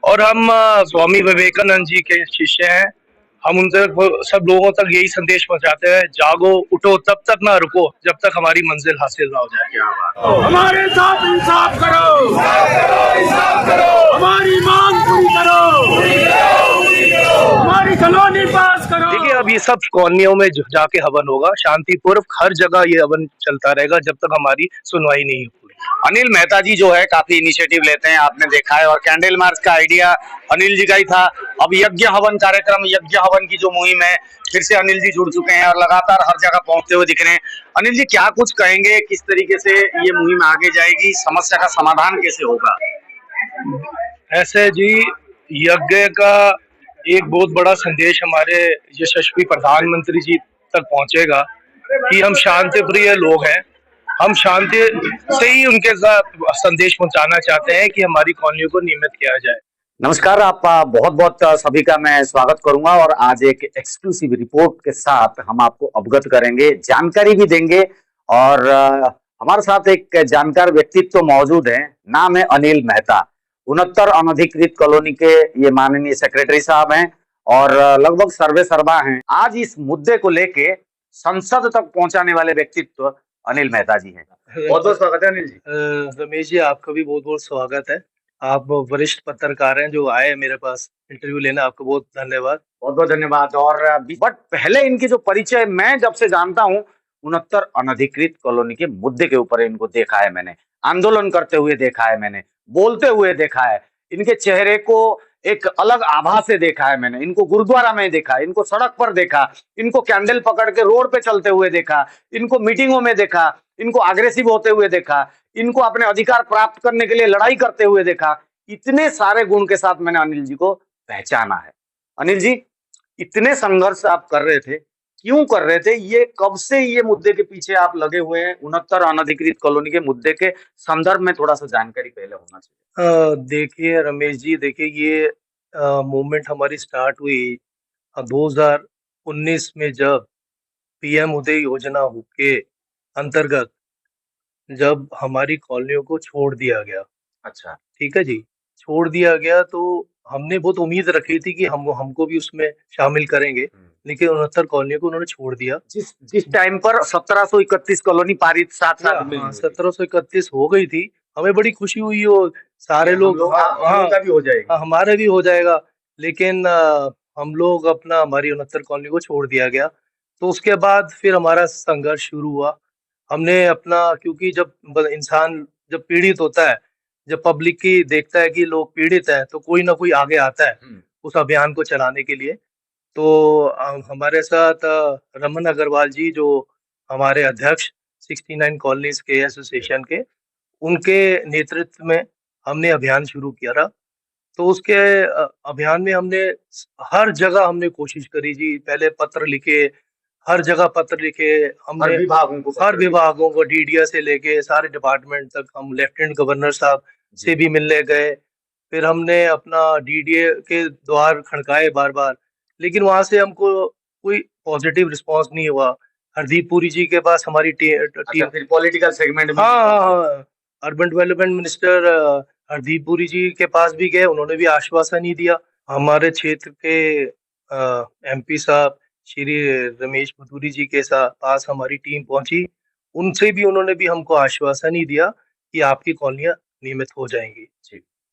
और हम स्वामी विवेकानंद जी के शिष्य हैं। हम उन तक सब लोगों तक यही संदेश पहुंचाते हैं, जागो उठो, तब तक ना रुको जब तक हमारी मंजिल हासिल ना हो जाए। क्या बात। हमारे साथ इंसाफ करो, हमारी मांग पूरी करो, हमारी कॉलोनी पास करो। देखिए, अब ये सब कॉलोनियों में जाके हवन होगा, शांतिपूर्वक हर जगह ये हवन चलता रहेगा जब तक हमारी सुनवाई नहीं होगी। अनिल मेहता जी जो है काफी इनिशिएटिव लेते हैं, आपने देखा है, और कैंडल मार्च का आइडिया अनिल जी का ही था। अब यज्ञ हवन कार्यक्रम, यज्ञ हवन की जो मुहिम है, फिर से अनिल जी जुड़ चुके हैं और लगातार हर जगह पहुंचते हुए दिख रहे हैं। अनिल जी, क्या कुछ कहेंगे, किस तरीके से ये मुहिम आगे जाएगी, समस्या का समाधान कैसे होगा? ऐसे जी, यज्ञ का एक बहुत बड़ा संदेश हमारे यशस्वी प्रधानमंत्री जी तक पहुंचेगा कि हम शांति प्रिय लोग हैं। हम शांति से ही उनके साथ संदेश पहुंचाना चाहते हैं कि हमारी कॉलोनियों को नियमित किया जाए। नमस्कार, आप बहुत बहुत सभी का मैं स्वागत करूंगा और आज एक एक्सक्लूसिव रिपोर्ट के साथ हम आपको अवगत करेंगे, जानकारी भी देंगे। और हमारे साथ एक जानकार व्यक्तित्व मौजूद है, नाम है अनिल मेहता। 69 अनधिकृत कॉलोनी के ये माननीय सेक्रेटरी साहब हैं और लगभग सर्वे सर्वा हैं। आज इस मुद्दे को लेके संसद तक पहुंचाने वाले व्यक्तित्व अनिल मेहता जी हैं। बहुत बहुत स्वागत है अनिल जी। रमेश जी, आपका भी बहुत बहुत स्वागत है। आप वरिष्ठ पत्रकार हैं जो आए मेरे पास इंटरव्यू लेना, आपको बहुत धन्यवाद। बहुत बहुत धन्यवाद। और बट पहले इनकी जो परिचय मैं जब से जानता हूँ, 69 अनधिकृत कॉलोनी के मुद्दे के ऊपर इनको देखा है मैंने, आंदोलन करते हुए देखा है मैंने, बोलते हुए देखा है, इनके चेहरे को एक अलग आभा से देखा है मैंने, इनको गुरुद्वारा में देखा, इनको सड़क पर देखा, इनको कैंडल पकड़ के रोड पे चलते हुए देखा, इनको मीटिंगों में देखा, इनको अग्रेसिव होते हुए देखा, इनको अपने अधिकार प्राप्त करने के लिए लड़ाई करते हुए देखा। इतने सारे गुण के साथ मैंने अनिल जी को पहचाना है। अनिल जी, इतने संघर्ष आप कर रहे थे, क्यों कर रहे थे? ये कब से ये मुद्दे के पीछे आप लगे हुए हैं? 69 अनधिकृत कॉलोनी के मुद्दे के संदर्भ में थोड़ा सा जानकारी पहले होना चाहिए। देखिए रमेश जी, देखिए ये मूवमेंट हमारी स्टार्ट हुई 2019 में, जब पीएम उदय योजना के अंतर्गत जब हमारी कॉलोनियों को छोड़ दिया गया। अच्छा, ठीक है जी, छोड़ दिया गया तो हमने बहुत उम्मीद रखी थी कि हमको भी उसमें शामिल करेंगे, लेकिन 69 कॉलोनियों को उन्होंने छोड़ दिया। जिस टाइम पर 1731 कॉलोनी पारित साथ साथ में 1731 हो गई थी, हमें बड़ी खुशी हुई। वो सारे लोग का भी हो जाएगा, हमारे भी हो जाएगा, लेकिन हम लोग अपना हमारी 69 कॉलोनी को छोड़ दिया गया। तो उसके बाद फिर हमारा संघर्ष शुरू हुआ। हमने अपना, क्योंकि जब इंसान जब पीड़ित होता है, जब पब्लिक की देखता है कि लोग पीड़ित हैं, तो कोई ना कोई आगे आता है उस अभियान को चलाने के लिए। तो हमारे साथ रमन अग्रवाल जी, जो हमारे अध्यक्ष 69 कॉलोनीज के एसोसिएशन के, उनके नेतृत्व में हमने अभियान शुरू किया था। तो उसके अभियान में हमने हर जगह हमने कोशिश करी जी। पहले पत्र लिखे, हर जगह पत्र लिखे हमने, हर विभागों को डीडीएस से लेके सारे डिपार्टमेंट तक। हम लेफ्टिनेंट गवर्नर साहब से भी मिलने गए, फिर हमने अपना डीडीए के द्वार खड़काए बार बार, लेकिन वहां से हमको कोई पॉजिटिव रिस्पांस नहीं हुआ। हरदीप पुरी जी के पास हमारी टीम पॉलिटिकल सेगमेंट में, हाँ, urban development minister Hardeep Puri ji के पास भी गए, उन्होंने भी आश्वासन ही दिया। हमारे क्षेत्र के एमपी साहब श्री रमेश भदौरी जी के पास हमारी टीम पहुंची, उनसे भी उन्होंने भी हमको आश्वासन ही दिया कि आपकी कॉलोनियां नियमित हो जाएंगी।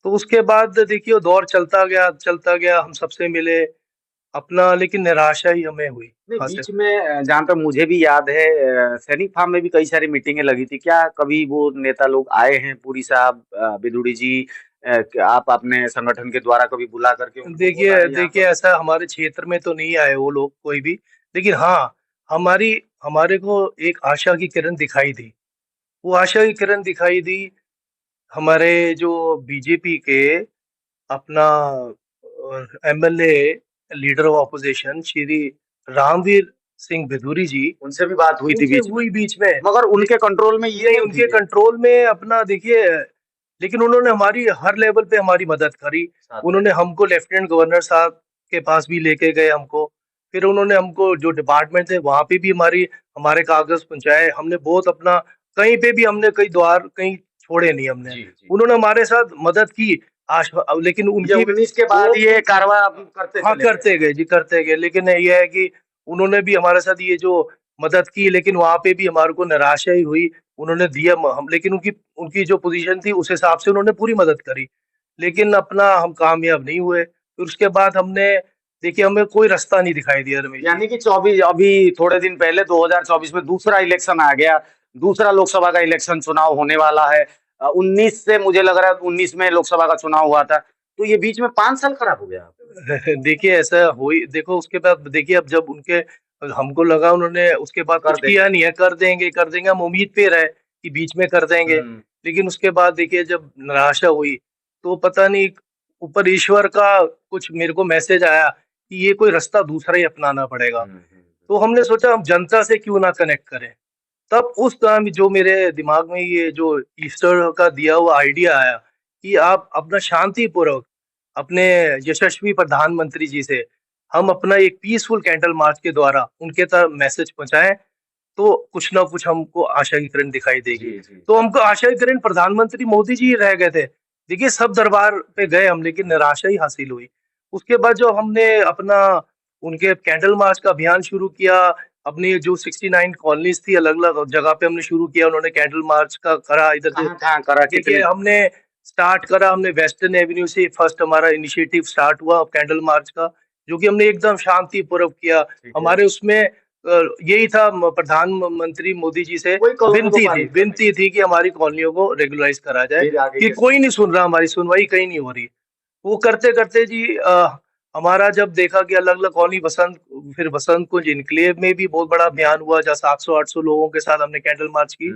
तो उसके बाद देखिए दौर चलता गया, हम सबसे मिले अपना, लेकिन निराशा ही हमें हुई। बीच में जहाँ तक मुझे भी याद है, सैनिक फार्म में भी कई सारी मीटिंगें लगी थी। क्या कभी वो नेता लोग आए हैं, पुरी साहब, बिदुड़ी जी, आप अपने संगठन के द्वारा कभी बुला करके? देखिए ऐसा हमारे क्षेत्र में तो नहीं आए वो लोग कोई भी, लेकिन हाँ, हमारे को एक आशा की किरण दिखाई दी। वो आशा की किरण दिखाई दी हमारे जो बीजेपी के अपना MLA, leader of opposition Shri Ramveer Singh Bhadauria ji, उनसे भी बात हुई थी बीच में, मगर उनके कंट्रोल में ये, उनके कंट्रोल में अपना देखिए, लेकिन उन्होंने हमारी हर लेवल पे हमारी मदद करी। उन्होंने हमको लेफ्टिनेंट गवर्नर साहब के पास भी लेके गए हमको, फिर उन्होंने हमको जो डिपार्टमेंट है वहां पे भी हमारे कागज पहुंचाए। हमने बहुत अपना, कहीं पे भी हमने कहीं द्वार कहीं छोड़े नहीं हमने। उन्होंने हमारे साथ मदद की, लेकिन ये उनकी 19 के बाद वो ये कारवां आप करते हाँ चले गए। करते गए जी, करते गए, लेकिन ये है कि उन्होंने भी हमारे साथ ये जो मदद की, लेकिन वहां पे भी हमारे को निराशा ही हुई। उन्होंने दिया हम, लेकिन उनकी उनकी जो पोजीशन थी उस हिसाब से उन्होंने पूरी मदद करी, लेकिन अपना हम कामयाब नहीं हुए। फिर उसके बाद हमने, देखिए हमें कोई रास्ता नहीं दिखाई दिया रमेश जी। यानी कि 24 अभी थोड़े दिन पहले 2024 में दूसरा इलेक्शन आ गया, दूसरा लोकसभा का इलेक्शन चुनाव होने वाला है। 19 से मुझे लग रहा है 19 में लोकसभा का चुनाव हुआ था, तो ये बीच में 5 साल खराब हो गया। देखिए ऐसा हो ही, देखो उसके बाद देखिए अब जब उनके, हमको लगा उन्होंने उसके बाद कर कुछ देंगे। किया नहीं है, कर देंगे, हम उम्मीद पे रहे कि बीच में कर देंगे, लेकिन उसके बाद देखिए जब निराशा हुई, तो पता नहीं ऊपर ईश्वर का कुछ मेरे को मैसेज आया कि ये कोई रास्ता दूसरा ही अपनाना पड़ेगा। तो हमने सोचा हम जनता से क्यों ना कनेक्ट करें। तब उस टाइम जो मेरे दिमाग में ये जो ईस्टर का दिया हुआ आइडिया आया कि आप अपना शांतिपूर्वक अपने यशस्वी प्रधानमंत्री जी से हम अपना एक पीसफुल कैंडल मार्च के द्वारा उनके तक मैसेज पहुंचाएं, तो कुछ ना कुछ हमको आशा की किरण दिखाई देगी। जी, जी। तो हमको आशा की किरण प्रधानमंत्री मोदी जी रह गए थे। देखिए सब दरबार पे गए हम, लेकिन निराशा ही हासिल हुई। उसके बाद जो हमने अपना उनके कैंडल मार्च का अभियान शुरू किया, अपनी जो 69 कॉलोनीज थी अलग अलग जगह पे हमने शुरू किया, उन्होंने कैंडल मार्च का करा इधर से। कहाँ-कहाँ करा, देखिए कितने? हमने स्टार्ट करा, हमने वेस्टर्न एवेन्यू से फर्स्ट हमारा इनिशिएटिव स्टार्ट हुआ कैंडल मार्च का, जो कि हमने एकदम शांतिपूर्वक किया। ठीक है। हमारे उसमें यही था, प्रधानमंत्री मोदी जी से कोई कॉलोनी को पारित करने विनती थी कि हमारी कॉलोनियों को रेगुलराइज करा जाए, फिर आगे कि कैसे? कोई नहीं सुन रहा, हमारी सुनवाई कहीं नहीं हो रही। वो करते करते जी हमारा जब देखा कि अलग अलग कॉलोनी फिर बसंत कुंज इनक्लेव में भी बहुत बड़ा अभियान हुआ, जहाँ 700-800 लोगों के साथ हमने कैंडल मार्च की।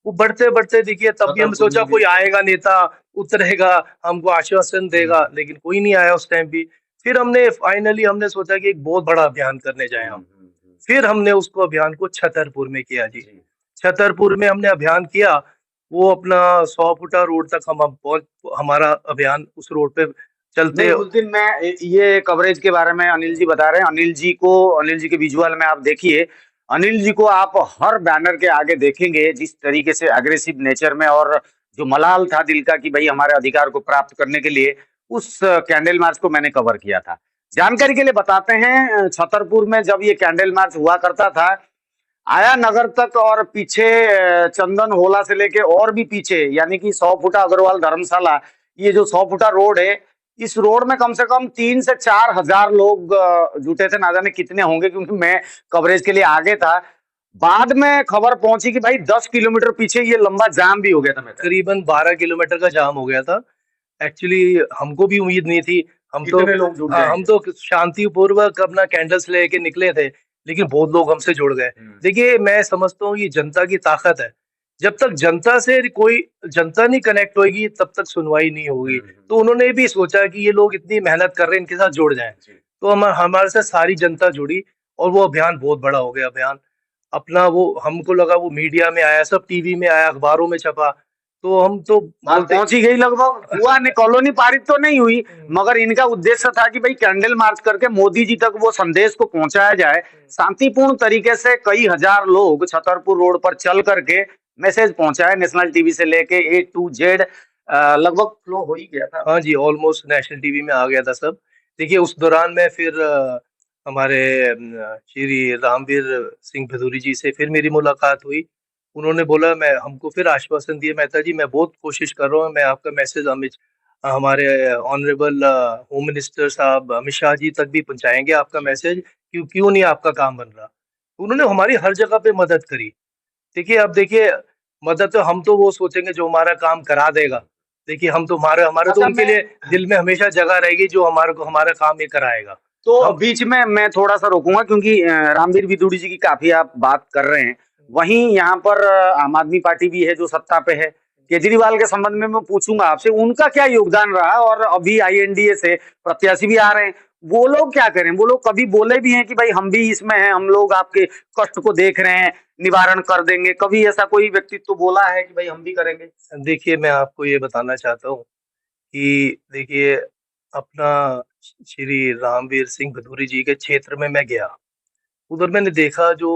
वो बढ़ते बढ़ते देखिए तब भी हम छतरपुर सोचा में भी। कोई आएगा नेता, उतरेगा, हमको आश्वासन देगा, लेकिन कोई नहीं आया उस टाइम भी। फिर हमने फाइनली हमने सोचा कि एक बहुत बड़ा अभियान करने जाए हम। फिर हमने उसको अभियान को छतरपुर में किया जी। जी। छतरपुर में हमने अभियान किया, वो अपना 100 फुटा रोड तक हम पहुंच, हमारा अभियान उस रोड पे नहीं, चलते। उस दिन मैं ये कवरेज के बारे में अनिल जी बता रहे हैं। अनिल जी के विजुअल में आप देखिए, अनिल जी को आप हर बैनर के आगे देखेंगे जिस तरीके से अग्रेसिव नेचर में, और जो मलाल था दिल का कि भाई हमारे अधिकार को प्राप्त करने के लिए, उस कैंडल मार्च को मैंने कवर किया था। जानकारी के लिए बताते हैं, छतरपुर में जब ये कैंडल मार्च हुआ करता था, आया नगर तक और पीछे चंदन होला से लेके और भी पीछे, यानी कि 100 फुटा अग्रवाल धर्मशाला, ये जो 100 फुटा रोड है, इस रोड में कम से कम 3 से 4 हजार लोग जुटे थे। ना जाने कितने होंगे, क्योंकि मैं कवरेज के लिए आगे था। बाद में खबर पहुंची कि भाई 10 किलोमीटर पीछे ये लंबा जाम भी हो गया था। मैं करीबन 12 किलोमीटर का जाम हो गया था। एक्चुअली हमको भी उम्मीद नहीं थी। कितने लोग जुट हम जाएंगे। तो शांतिपूर्वक अपना कैंडल्स लेके निकले थे, लेकिन बहुत लोग हमसे जुड़ गए। देखिए मैं समझता हूँ ये जनता की ताकत है। जब तक जनता नहीं कनेक्ट होगी तब तक सुनवाई नहीं होगी। तो उन्होंने भी सोचा कि ये लोग इतनी मेहनत कर रहे हैं, इनके साथ जुड़ जाएं। तो हमारे साथ सारी जनता जुड़ी, और वो अभियान बहुत बड़ा हो गया। अभियान अपना वो हमको लगा वो मीडिया में आया, सब टीवी में आया, अखबारों में छपा, तो हम तो बात बोलते पहुंच ही गई लगभग। हुआ नहीं, कॉलोनी पारित तो नहीं हुई, मगर इनका उद्देश्य था कि भाई कैंडल मार्च करके मोदी जी तक वो संदेश को पहुंचाया जाए। शांतिपूर्ण तरीके से कई हजार लोग छतरपुर रोड पर चल करके मैसेज पहुंचाए। नेशनल टीवी से लेके ए टू जेड लगभग फ्लो हो ही गया था। हाँ जी, ऑलमोस्ट नेशनल टीवी में आ गया था सब। देखिए उस दौरान में फिर हमारे श्री रामवीर सिंह भदौरी जी से फिर मेरी मुलाकात हुई। उन्होंने बोला, मैं हमको फिर आश्वासन दिया, मेहता जी मैं बहुत कोशिश कर रहा हूँ, मैं आपका मैसेज हमारे ऑनरेबल होम मिनिस्टर साहब अमित शाह जी तक भी पहुंचाएंगे आपका मैसेज, क्यों नहीं आपका काम बन रहा। उन्होंने हमारी हर जगह पे मदद करी। देखिए अब देखिए, मदद तो हम तो वो सोचेंगे जो हमारा काम करा देगा। देखिए हम तो हमारे हमारे तो अच्छा, उनके लिए दिल में हमेशा जगह रहेगी जो हमारे को हमारा काम ये कराएगा। तो हम बीच में मैं थोड़ा सा रोकूंगा, क्योंकि रामवीर विदुड़ी जी की काफी आप बात कर रहे हैं। वहीं यहाँ पर आम आदमी पार्टी भी है जो सत्ता पे है। केजरीवाल के संबंध में मैं पूछूंगा आपसे, उनका क्या योगदान रहा, और अभी आईएनडीए से प्रत्याशी भी आ रहे हैं, वो लोग क्या करें? वो लोग कभी बोले भी हैं कि भाई हम भी इसमें हैं, हम लोग आपके कष्ट को देख रहे हैं, निवारण कर देंगे? कभी ऐसा कोई व्यक्तित्व बोला है कि भाई हम भी करेंगे? देखिए मैं आपको ये बताना चाहता हूँ कि देखिए अपना श्री रामवीर सिंह भदौरी जी के क्षेत्र में मैं गया। उधर मैंने देखा जो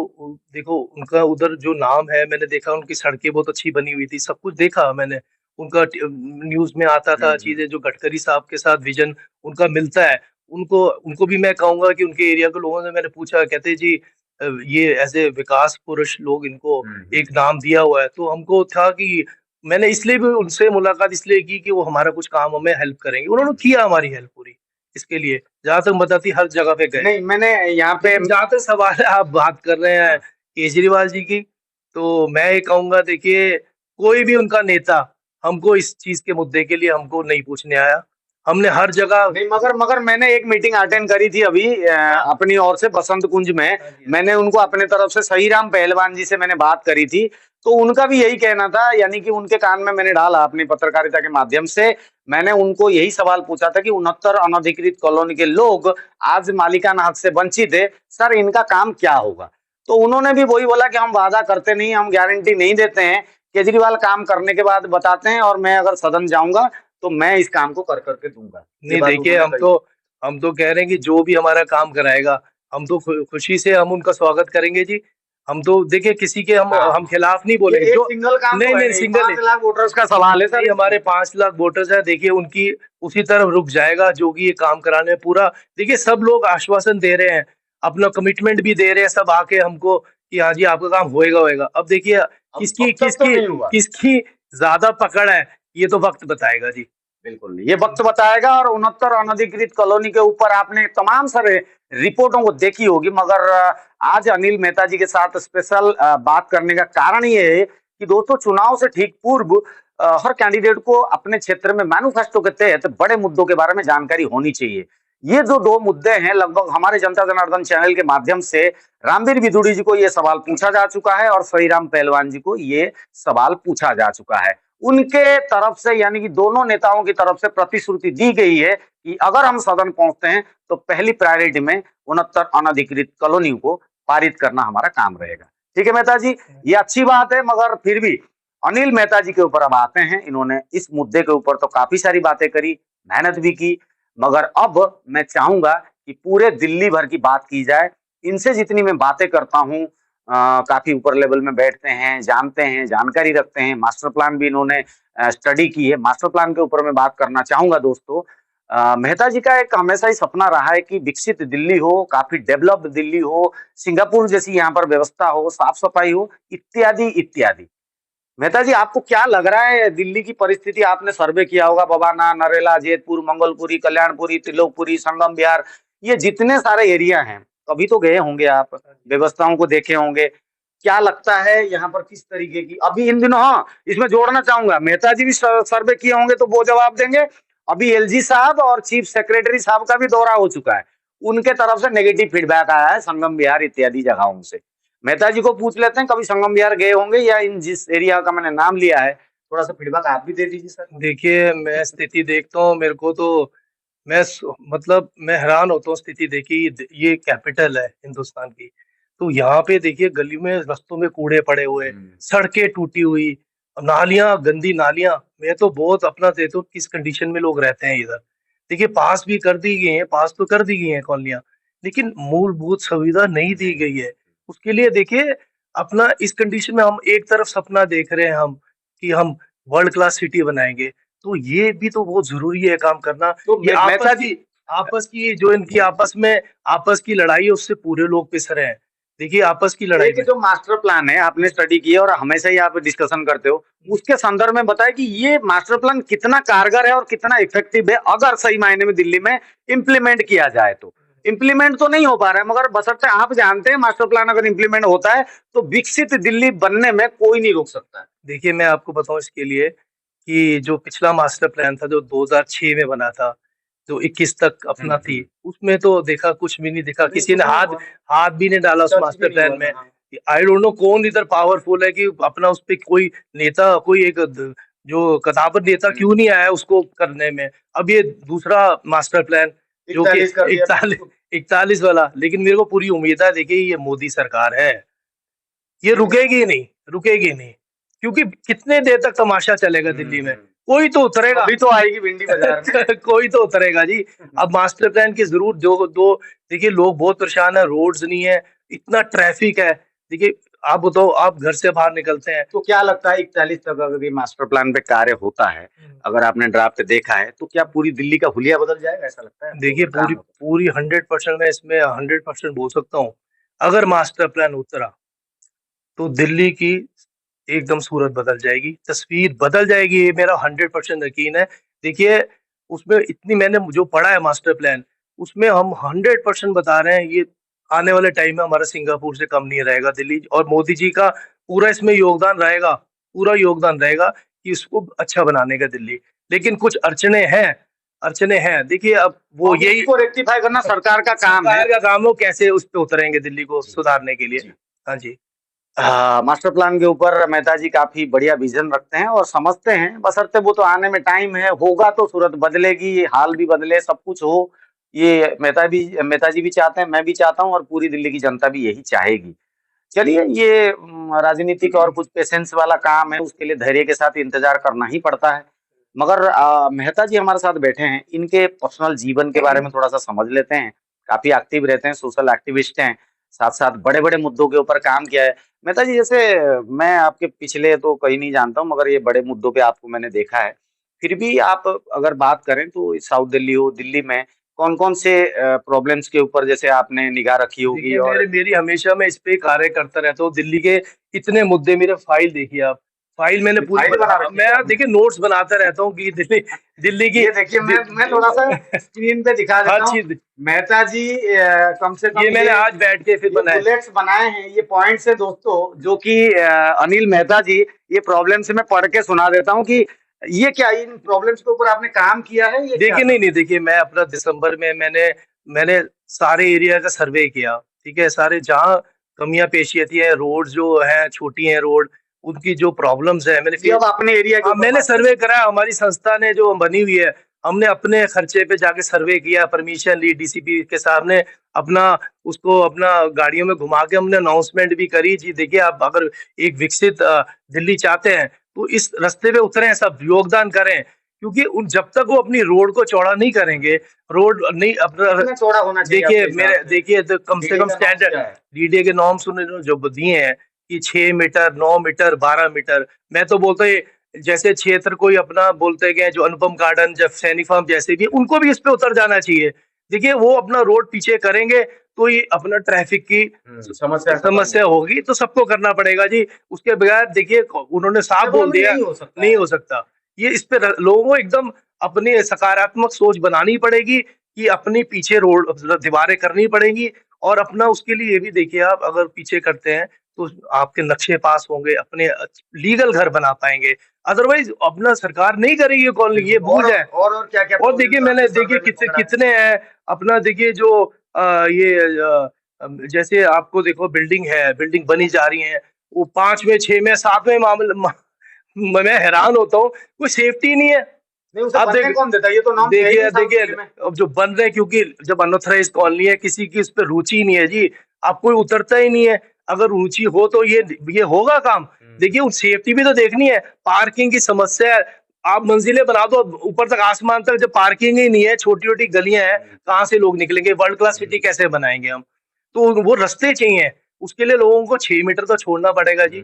देखो उनका उधर जो नाम है, मैंने देखा उनकी सड़कें बहुत अच्छी बनी हुई थी, सब कुछ देखा मैंने। उनका न्यूज में आता था चीजें, जो गडकरी साहब के साथ विजन उनका मिलता है, उनको उनको भी मैं कहूंगा कि उनके एरिया के लोगों से मैंने पूछा, कहते जी ये ऐसे विकास पुरुष लोग, इनको एक नाम दिया हुआ है। तो हमको था कि मैंने इसलिए भी उनसे मुलाकात इसलिए की कि वो हमारा कुछ काम हमें हेल्प करेंगे। उन्होंने किया हमारी हेल्प पूरी इसके लिए, जहां तक बताती हर जगह पे गए। नहीं, मैंने यहाँ पे जहां तक सवाल है, आप बात कर रहे हैं केजरीवाल जी की, तो मैं ये कहूंगा, देखिए कोई भी उनका नेता हमको इस चीज के मुद्दे के लिए हमको नहीं पूछने आया। हमने हर जगह नहीं, मगर मगर मैंने एक मीटिंग अटेंड करी थी अभी अपनी ओर से बसंत कुंज में। मैंने उनको अपने तरफ से सही राम पहलवान जी से मैंने बात करी थी, तो उनका भी यही कहना था, यानी कि उनके कान में मैंने डाला अपनी पत्रकारिता के माध्यम से। मैंने उनको यही सवाल पूछा था कि 69 अनधिकृत कॉलोनी के लोग आज मालिकाना हक से वंचित है, सर इनका काम क्या होगा? तो उन्होंने भी वही बोला कि हम वादा करते नहीं, हम गारंटी नहीं देते हैं, केजरीवाल काम करने के बाद बताते हैं, और मैं अगर सदन जाऊंगा तो मैं इस काम को कर करके दूंगा। नहीं, देखिए हम तो कह रहे हैं कि जो भी हमारा काम कराएगा, हम तो खुशी से हम उनका स्वागत करेंगे जी। हम तो देखिए किसी के हम खिलाफ नहीं बोलेंगे। जो सिंगल काम नहीं तो नहीं, नहीं, सिंगल 5 लाख वोटर्स का सवाल है सर। हमारे 5 लाख वोटर्स है, देखिए उनकी उसी तरफ रुक जाएगा जो कि ये काम कराने में पूरा। देखिए सब लोग आश्वासन दे रहे हैं, अपना कमिटमेंट भी दे रहे हैं सब आके हमको कि हाँ जी आपका काम होएगा होएगा। अब देखिए किसकी किसकी किसकी ज्यादा पकड़ है, ये तो वक्त बताएगा जी। बिल्कुल, ये वक्त बताएगा। और 69 अनधिकृत कॉलोनी के ऊपर आपने तमाम सारे रिपोर्टों को देखी होगी, मगर आज अनिल मेहता जी के साथ स्पेशल बात करने का कारण ये है कि दोस्तों चुनाव से ठीक पूर्व हर कैंडिडेट को अपने क्षेत्र में मैनिफेस्टो के तहत बड़े मुद्दों के बारे में जानकारी होनी चाहिए। ये जो 2 मुद्दे हैं, लगभग हमारे जनता जनार्दन चैनल के माध्यम से रामवीर विदुड़ी जी को ये सवाल पूछा जा चुका है और सहीराम पहलवान जी को ये सवाल पूछा जा चुका है। उनके तरफ से, यानी कि दोनों नेताओं की तरफ से प्रतिश्रुति दी गई है कि अगर हम सदन पहुंचते हैं तो पहली प्रायोरिटी में 69 अनधिकृत कॉलोनियों को पारित करना हमारा काम रहेगा। ठीक है मेहता जी, ये अच्छी बात है, मगर फिर भी अनिल मेहता जी के ऊपर अब आते हैं। इन्होंने इस मुद्दे के ऊपर तो काफी सारी बातें करी, मेहनत भी की, मगर अब मैं चाहूंगा कि पूरे दिल्ली भर की बात की जाए। इनसे जितनी मैं बातें करता हूँ, काफी ऊपर लेवल में बैठते हैं, जानते हैं, जानकारी रखते हैं, मास्टर प्लान भी इन्होंने स्टडी की है। मास्टर प्लान के ऊपर मैं बात करना चाहूंगा दोस्तों। मेहता जी का एक हमेशा ही सपना रहा है कि विकसित दिल्ली हो, काफी डेवलप्ड दिल्ली हो, सिंगापुर जैसी यहाँ पर व्यवस्था हो, साफ सफाई हो, इत्यादि इत्यादि। मेहता जी, आपको क्या लग रहा है दिल्ली की परिस्थिति? आपने सर्वे किया होगा, बवाना, नरेला, जैतपुर, मंगलपुरी, कल्याणपुरी, त्रिलोकपुरी, संगम विहार, ये जितने सारे एरिया हैं, कभी तो गए होंगे आप, व्यवस्थाओं को देखे होंगे। क्या लगता है यहाँ पर किस तरीके की अभी इन दिनों, हाँ इसमें जोड़ना चाहूंगा, मेहता जी भी सर्वे किए होंगे तो वो जवाब देंगे। अभी एलजी साहब और चीफ सेक्रेटरी साहब का भी दौरा हो चुका है, उनके तरफ से नेगेटिव फीडबैक आया है संगम विहार इत्यादि जगहों से। मेहता जी को पूछ लेते हैं, कभी संगम विहार गए होंगे या इन जिस एरिया का मैंने नाम लिया है, थोड़ा सा फीडबैक आप भी दे दीजिए सर। देखिए मैं स्थिति देखता हूँ, मेरे को तो मतलब मैं हैरान होता हूँ स्थिति देखी। ये कैपिटल है हिंदुस्तान की, तो यहाँ पे देखिए गली में रास्तों में कूड़े पड़े हुए, सड़कें टूटी हुई, नालियां, गंदी नालियां। मैं तो बहुत अपना देता हूँ किस कंडीशन में लोग रहते हैं इधर। देखिए पास भी कर दी गई है, पास तो कर दी गई है कॉलोनियां, लेकिन मूलभूत सुविधा नहीं दी गई है। उसके लिए देखिए अपना इस कंडीशन में हम एक तरफ सपना देख रहे हैं हम कि हम वर्ल्ड क्लास सिटी बनाएंगे, तो ये भी तो बहुत जरूरी है काम करना। तो ये मेहता जी, आपस की जो इनकी आपस की लड़ाई है, उससे पूरे लोग पिस रहे हैं। देखिए आपस की लड़ाई में जो मास्टर प्लान है आपने स्टडी किया और हमेशा ही आप डिस्कशन करते हो, उसके संदर्भ में बताएं कि ये मास्टर प्लान कितना कारगर है और कितना इफेक्टिव है अगर सही मायने में दिल्ली में इम्प्लीमेंट किया जाए तो। इम्प्लीमेंट तो नहीं हो पा रहा है, मगर बशर्ते आप जानते हैं मास्टर प्लान अगर इम्प्लीमेंट होता है तो विकसित दिल्ली बनने में कोई नहीं रोक सकता है। देखिए मैं आपको बताऊं इसके लिए कि जो पिछला मास्टर प्लान था जो 2006 में बना था, जो 21 तक अपना थी, उसमें तो देखा कुछ भी नहीं दिखा, किसी ने हाथ भी नहीं डाला उस मास्टर प्लान में। आई डोंट नो कौन इधर पावरफुल है कि अपना उस पे कोई नेता, कोई एक जो कदावर नेता क्यों नहीं आया उसको करने में। अब ये दूसरा मास्टर प्लान जो कि 41 वाला, लेकिन मेरे को पूरी उम्मीद है, देखिए ये मोदी सरकार है, ये रुकेगी नहीं, क्योंकि कितने देर तक तमाशा चलेगा दिल्ली में? कोई तो उतरेगा, अभी तो आएगी भिंडी बाजार में। कोई तो उतरेगा जी। अब मास्टर प्लान की जरूर दो देखिए लोग बहुत परेशान है, रोड्स नहीं है, इतना ट्रैफिक है। देखिए आप बताओ, आप घर से बाहर निकलते हैं। तो क्या लगता है 41 तक अगर ये मास्टर प्लान पे कार्य होता है, अगर आपने ड्राफ्ट देखा है, तो क्या पूरी दिल्ली का हुलिया बदल जाएगा, ऐसा लगता है आपको देखिए अगर काम पूरी होता है? पूरी 100% मैं इसमें 100% बोल सकता हूँ। अगर मास्टर प्लान उतरा तो दिल्ली की एकदम सूरत बदल जाएगी, तस्वीर बदल जाएगी, ये मेरा 100% यकीन है। देखिए, उसमें इतनी मैंने जो पढ़ा है मास्टर प्लान, उसमें हम 100% बता रहे हैं, ये आने वाले टाइम में हमारा सिंगापुर से कम नहीं रहेगा दिल्ली, और मोदी जी का पूरा इसमें योगदान रहेगा, पूरा योगदान रहेगा कि इसको अच्छा बनाने का दिल्ली। लेकिन कुछ अड़चनें हैं। देखिए, अब वो और यही उसको रेक्टिफाई करना सरकार का काम है। सरकार का काम हो, कैसे उस पे उतरेंगे दिल्ली को जी, सुधारने के लिए। जी। हाँ जी। मास्टर प्लान के ऊपर मेहता जी काफी बढ़िया विजन रखते हैं और समझते हैं, बशर्ते वो तो आने में टाइम है, होगा तो सूरत बदलेगी, हाल भी बदले, सब कुछ हो, ये मेहता जी भी चाहते हैं, मैं भी चाहता हूँ और पूरी दिल्ली की जनता भी यही चाहेगी। चलिए, ये राजनीतिक और कुछ पेशेंस वाला काम है, उसके लिए धैर्य के साथ इंतजार करना ही पड़ता है। मगर मेहता जी हमारे साथ बैठे हैं, इनके पर्सनल जीवन के बारे में थोड़ा सा समझ लेते हैं। काफी एक्टिव रहते हैं, सोशल एक्टिविस्ट हैं, साथ साथ बड़े बड़े मुद्दों के ऊपर काम किया है। मेहता जी, जैसे मैं आपके पिछले तो कहीं नहीं जानता हूँ, मगर ये बड़े मुद्दों पे आपको मैंने देखा है। फिर भी आप अगर बात करें तो साउथ दिल्ली हो, दिल्ली में कौन कौन से प्रॉब्लम्स के ऊपर जैसे आपने निगाह रखी होगी देखिए, और मेरी मेरी हमेशा मैं इस पे कार्य करता रहता हूँ। दिल्ली के इतने मुद्दे, मेरे फाइल देखिए आप। फाइल मैंने ये पूरी फाइल बना रखी है मैं आपने? देखिए नोट्स बनाता रहता हूँ कि दिल्ली दिल्ली की ये देखिए, मैं थोड़ा-सा स्क्रीन पे दिखा हर देता हूँ। चीज़ मेहता जी कम से ये कम मैंने आज बैठ के फिर ये बनाया। बुलेट्स बनाए हैं, ये पॉइंट्स है दोस्तों, जो कि अनिल मेहता जी, ये प्रॉब्लम्स मैं पढ़ के सुना देता हूँ कि ये क्या, इन प्रॉब्लम्स के ऊपर आपने काम किया है, ये क्या देखिए, था? नहीं, देखिए, मैं अपना दिसंबर में मैंने सारे एरिया का सर्वे किया, ठीक है? सारे जहाँ कमियाँ पेशी आती हैं, रोड जो हैं, छोटी हैं रोड, उनकी जो प्रॉब्लम्स हैं, मैंने ये अब अपने एरिया के हाँ, ऊपर मैंने बात करें। सर्वे करा। हमारी संस्था ने जो बनी हुई है, हमने अपने खर्चे पे जाके सर्वे किया, परमिशन ली डीसीपी के सामने, अपना उसको अपना गाड़ियों में घुमा के हमने अनाउंसमेंट भी करी। जी देखिए, आप अगर एक विकसित दिल्ली चाहते हैं, तो इस रास्ते पे उतरें, सब योगदान करें। क्योंकि उन जब तक वो अपनी रोड को चौड़ा नहीं करेंगे, रोड नहीं अपना कितना चौड़ा होना चाहिए देखिए आपके हिसाब मेरे से? देखिए तो कम से डीडी कम का नॉर्म्स स्टैंडर्ड क्या है? डीडीए के नॉर्म्स उन्होंने जो दिए हैं कि 6 मीटर, 9 मीटर, 12 मीटर। मैं तो बोलता हूँ, जैसे क्षेत्र कोई अपना बोलते हैं जो अनुपम गार्डन, जब सैनी फार्म जैसे भी, उनको भी इस पे उतर जाना चाहिए। देखिए, वो अपना रोड पीछे करेंगे तो ये अपना ट्रैफिक की समस्या खत्म समस्या होगी। होगी, तो सबको करना पड़ेगा जी। उसके बगैर देखिए, उन्होंने साफ केवल बोल में दिया, नहीं हो सकता नहीं है। हो सकता। ये इस पे लोगों को एकदम अपनी सकारात्मक सोच बनानी पड़ेगी कि अपनी पीछे रोड दीवारें करनी पड़ेंगी। और अपना उसके लिए ये भी देखिए, आप अगर पीछे करते हैं तो आपके नक्शे पास होंगे, अपने लीगल घर बना पाएंगे। अदरवाइज अपना सरकार नहीं करेगी कॉलोनी, ये भूल जाए। और क्या-क्या और देखिए, प्रॉब्लम्स मैंने आपके देखिए सर्वे में पकड़ा है? कितने हैं अपना। देखिए, जो ये जैसे आपको देखो, बिल्डिंग बनी जा रही है, वो 5वें 6वें 7वें मैं हैरान होता हूँ, कोई सेफ्टी नहीं है। नहीं, उसे आप बनने कौन देता है? ये तो नॉर्म्स है ही देखिए नहीं साउथ देखिए, दिल्ली में। अब जो बन रहे हैं, क्योंकि जब अनऑथराइज कॉलोनी है, किसी की उस पर रुचि नहीं है जी, आप कोई उतरता ही नहीं है। अगर रुचि हो तो ये होगा काम। देखिए, उन सेफ्टी भी तो देखनी है, पार्किंग की समस्या है। आप मंजिलें बना दो ऊपर तक, आसमान तक, जब पार्किंग ही नहीं है, छोटी छोटी गलियां हैं, कहाँ से लोग निकलेंगे? वर्ल्ड क्लास सिटी कैसे बनाएंगे हम? तो वो रास्ते चाहिए, उसके लिए लोगों को 6 मीटर तो छोड़ना पड़ेगा जी।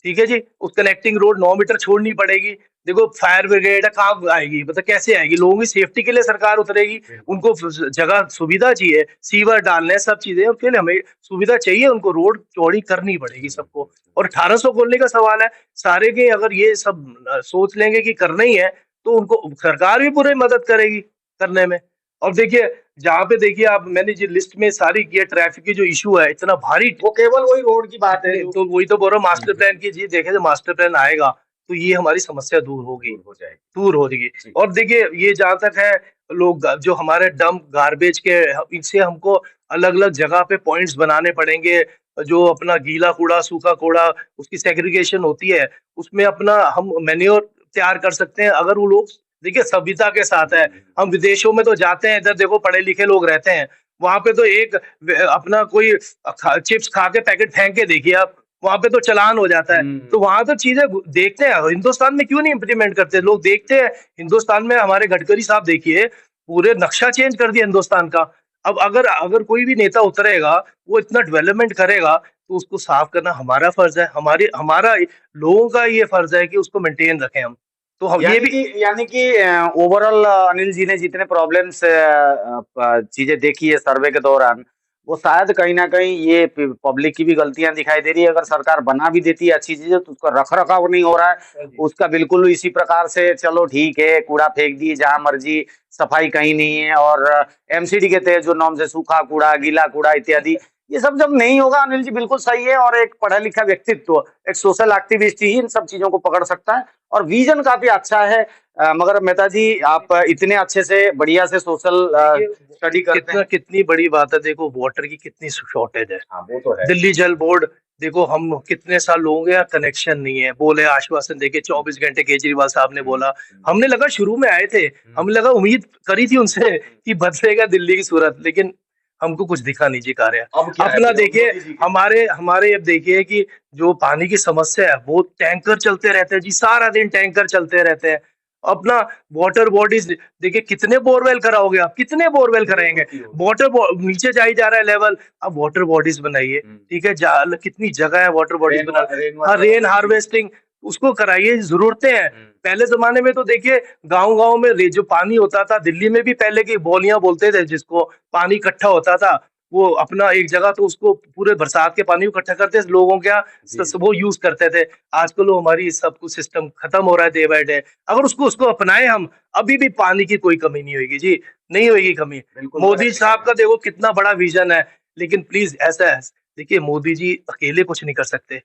ठीक है जी, उस कनेक्टिंग रोड 9 मीटर छोड़नी पड़ेगी। देखो, फायर ब्रिगेड है, कहाँ आएगी? मतलब कैसे आएगी? लोगों की सेफ्टी के लिए सरकार उतरेगी। उनको जगह सुविधा चाहिए, सीवर डालने, सब चीजें, उसके लिए हमें सुविधा चाहिए। उनको रोड चौड़ी करनी पड़ेगी सबको। और 1800 खोलने का सवाल है, सारे के अगर ये सब सोच लेंगे कि करना ही है, तो उनको सरकार भी पूरी मदद करेगी करने में। और देखिए, जहाँ पे देखिए आप, मैंने जो लिस्ट में सारी की है, ट्रैफिक की जो इशू है, इतना भारी। वो केवल वही रोड की बात है जो तो वही तो बोल रहा हूँ, मास्टर प्लान की जी। देखे, जो मास्टर प्लान आएगा तो ये हमारी समस्या दूर होगी, दूर हो जाएगी। दूर हो जाएगी। जी। और देखिए, ये जहाँ तक है, लोग जो हमारे डंप गार्बेज के, इनसे हमको अलग अलग जगह पे पॉइंट्स बनाने पड़ेंगे। जो अपना गीला कूड़ा, सूखा कूड़ा, उसकी सेग्रीगेशन होती है, उसमें अपना हम मैन्योर तैयार कर सकते हैं, अगर वो लोग देखिए सभ्यता के साथ है। हम विदेशों में तो जाते हैं, इधर देखो पढ़े लिखे लोग रहते हैं, वहां पे तो एक अपना कोई चिप्स खा के पैकेट फेंक के देखिए आप, वहां पे तो चालान हो जाता है। तो वहां तो चीजें देखते हैं, हिंदुस्तान में क्यों नहीं इम्प्लीमेंट करते? लोग देखते हैं हिंदुस्तान में, हमारे गडकरी साहब देखिए, पूरे नक्शा चेंज कर दिया हिंदुस्तान का। अब अगर अगर कोई भी नेता उतरेगा, वो इतना डेवलपमेंट करेगा, तो उसको साफ करना हमारा फर्ज है, हमारा लोगों का ये फर्ज है कि उसको मेंटेन रखें हम। तो हम ये भी यानी कि ओवरऑल अनिल जी ने जितने प्रॉब्लम्स चीजें देखी है सर्वे के दौरान, वो शायद कहीं ना कहीं ये पब्लिक की भी गलतियां दिखाई दे रही है। अगर सरकार बना भी देती है अच्छी चीजें तो उसका रख रखाव नहीं हो रहा है, उसका बिल्कुल इसी प्रकार से चलो ठीक है कूड़ा फेंक दिए जहां मर्जी, सफाई कहीं नहीं है। और एमसीडी के तहत जो नॉर्म्स है सूखा कूड़ा गीला कूड़ा इत्यादि, ये सब जब नहीं होगा अनिल जी बिल्कुल सही है। और एक पढ़ा लिखा व्यक्तित्व, एक सोशल एक्टिविस्ट ही इन सब चीजों को पकड़ सकता है। और विजन काफी अच्छा है। मगर मेहता जी आप इतने अच्छे से बढ़िया से सोशल स्टडी करते हैं। कितनी बड़ी बात है, देखो वाटर की कितनी शॉर्टेज है। हाँ वो तो है। दिल्ली जल बोर्ड, देखो हम कितने साल लोगों के यहाँ कनेक्शन नहीं है, बोले आश्वासन देके 24 घंटे केजरीवाल साहब ने बोला। हमने लगा शुरू में आए थे, हमें लगा उम्मीद करी थी उनसे कि बदलेगा दिल्ली की सूरत, लेकिन हमको कुछ दिखा नहीं जी कार्य। अपना देखिए, हमारे हमारे अब देखिए कि जो पानी की समस्या है वो टैंकर चलते रहते हैं जी, सारा दिन टैंकर चलते रहते हैं। अपना वाटर बॉडीज देखिए, कितने बोरवेल कराओगे आप, कितने बोरवेल कराएंगे, नीचे जाई जा रहा है लेवल। अब वाटर बॉडीज बनाइए, ठीक है, कितनी जगह है वाटर बॉडीज बना, हाँ रेन हार्वेस्टिंग उसको कराइए, जरूरतें हैं। पहले जमाने में तो देखिए गांव गांव में जो पानी होता था, दिल्ली में भी पहले की बोलियां बोलते थे जिसको, पानी इकट्ठा होता था वो अपना एक जगह, तो उसको पूरे बरसात के पानी को इकट्ठा करते लोगों क्या वो यूज करते थे। आजकल वो हमारी सब कुछ सिस्टम खत्म हो रहा है डे बाय डे। अगर उसको उसको अपनाए हम, अभी भी पानी की कोई कमी नहीं होगी जी, नहीं होगी कमी। मोदी साहब का देखो कितना बड़ा विजन है, लेकिन प्लीज ऐसा है, देखिए मोदी जी अकेले कुछ नहीं कर सकते,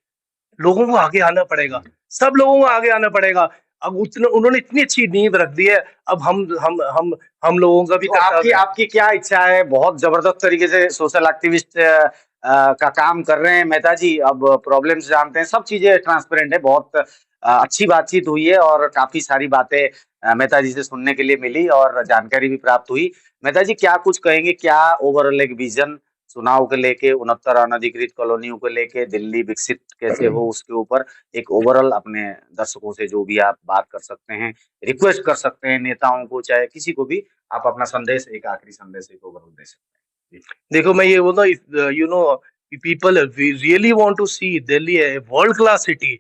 लोगों को आगे आना पड़ेगा, सब लोगों को आगे आना पड़ेगा। अब उतना उन्होंने इतनी अच्छी नींव रख दी है, अब हम लोगों का भी तो आपकी क्या इच्छा है? बहुत जबरदस्त तरीके से सोशल एक्टिविस्ट का काम कर रहे हैं मेहता जी। अब प्रॉब्लम्स जानते हैं, सब चीजें ट्रांसपेरेंट है। बहुत अच्छी बातचीत हुई है और काफी सारी बातें मेहता जी से सुनने के लिए मिली और जानकारी भी प्राप्त हुई। मेहता जी क्या कुछ कहेंगे, क्या ओवरऑल एक विजन चुनाव को लेके, 69 अनधिकृत कॉलोनियों को लेके, दिल्ली विकसित कैसे हो उसके ऊपर एक ओवरऑल अपने दर्शकों से जो भी आप बात कर सकते हैं, रिक्वेस्ट कर सकते हैं नेताओं को, चाहे किसी को भी, आप अपना संदेश, एक आखिरी संदेश एक ओवरऑल दे सकते हैं। देखो मैं ये बोलता हूँ, you know people really want to see Delhi a world class city,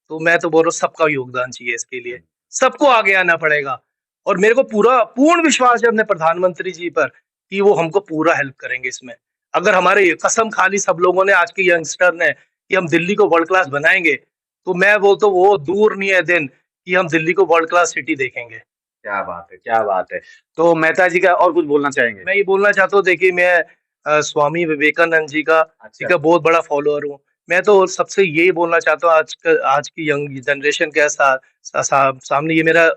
तो मैं तो बोल रहा हूँ सबका योगदान चाहिए इसके लिए, सबको आगे आना पड़ेगा। और मेरे को पूरा पूर्ण विश्वास है अपने प्रधानमंत्री जी पर कि वो हमको पूरा हेल्प करेंगे इसमें। अगर हमारे कसम खा ली सब लोगों ने, आज के यंगस्टर ने, कि हम दिल्ली को वर्ल्ड क्लास बनाएंगे, तो मैं बोलता हूँ वो दूर नहीं है दिन कि हम दिल्ली को वर्ल्ड क्लास सिटी देखेंगे। क्या बात है, क्या बात है। तो मेहता जी का और कुछ बोलना चाहेंगे? मैं ये बोलना चाहता हूँ, देखिए मैं स्वामी विवेकानंद जी का बहुत बड़ा फॉलोअर हूँ। मैं तो सबसे यही बोलना चाहता हूँ, आज की यंग जनरेशन के सामने ये मेरा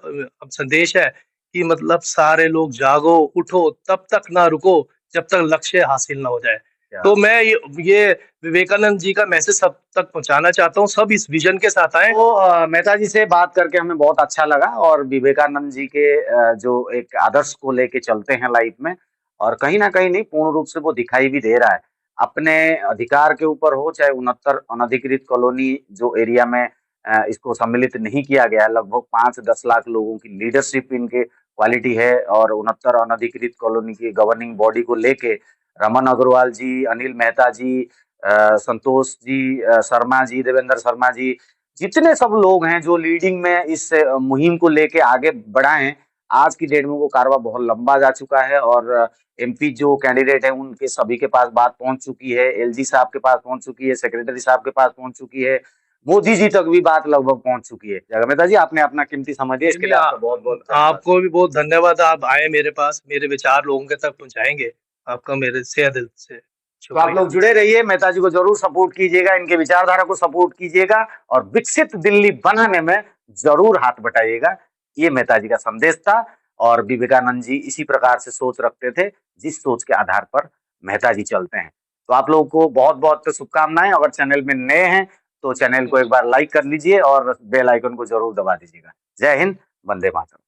संदेश है कि मतलब सारे लोग जागो, उठो, तब तक ना रुको जब तक लक्ष्य हासिल ना हो जाए। तो मैं ये विवेकानंद जी का मैसेज सब तक पहुंचाना चाहता हूँ, सब इस विजन के साथ आए। तो मेहता जी से बात करके हमें बहुत अच्छा लगा और विवेकानंद जी के जो एक आदर्श को लेके चलते हैं लाइफ में, और कहीं ना कहीं नहीं पूर्ण रूप से वो दिखाई भी दे रहा है। अपने अधिकार के ऊपर हो, चाहे 69 अनधिकृत कॉलोनी जो एरिया में इसको सम्मिलित नहीं किया गया है, लगभग 5-10 लाख लोगों की लीडरशिप इनके क्वालिटी है। और 69 अनधिकृत कॉलोनी की गवर्निंग बॉडी को लेके रमन अग्रवाल जी, अनिल मेहता जी, संतोष जी शर्मा जी, देवेंद्र शर्मा जी, जितने सब लोग हैं जो लीडिंग में इस मुहिम को लेके आगे बढ़ाए हैं, आज की डेट में वो कारवा बहुत लंबा जा चुका है। और एमपी जो कैंडिडेट है उनके सभी के पास बात पहुंच चुकी है, एलजी साहब के पास पहुंच चुकी है, सेक्रेटरी साहब के पास पहुंच चुकी है, मोदी जी तक भी बात लगभग पहुंच चुकी है। जगमेता जी आपने अपना कीमती समय दिया, इसके लिए आपका बहुत बहुत आपको भी बहुत धन्यवाद। आप आए मेरे पास, मेरे विचार लोगों के तक पहुंचाएंगे, आपका मेरे से दिल से। तो आप लोग जुड़े रहिए, मेहता जी को जरूर सपोर्ट कीजिएगा, इनके विचारधारा को सपोर्ट कीजिएगा और विकसित दिल्ली बनाने में जरूर हाथ बटाइएगा। ये मेहता जी का संदेश था और विवेकानंद जी इसी प्रकार से सोच रखते थे, जिस सोच के आधार पर मेहता जी चलते हैं। तो आप लोगों को बहुत बहुत शुभकामनाएं। अगर चैनल में नए हैं तो चैनल को एक बार लाइक कर लीजिए और बेल आइकन को जरूर दबा दीजिएगा। जय हिंद, वंदे मातरम।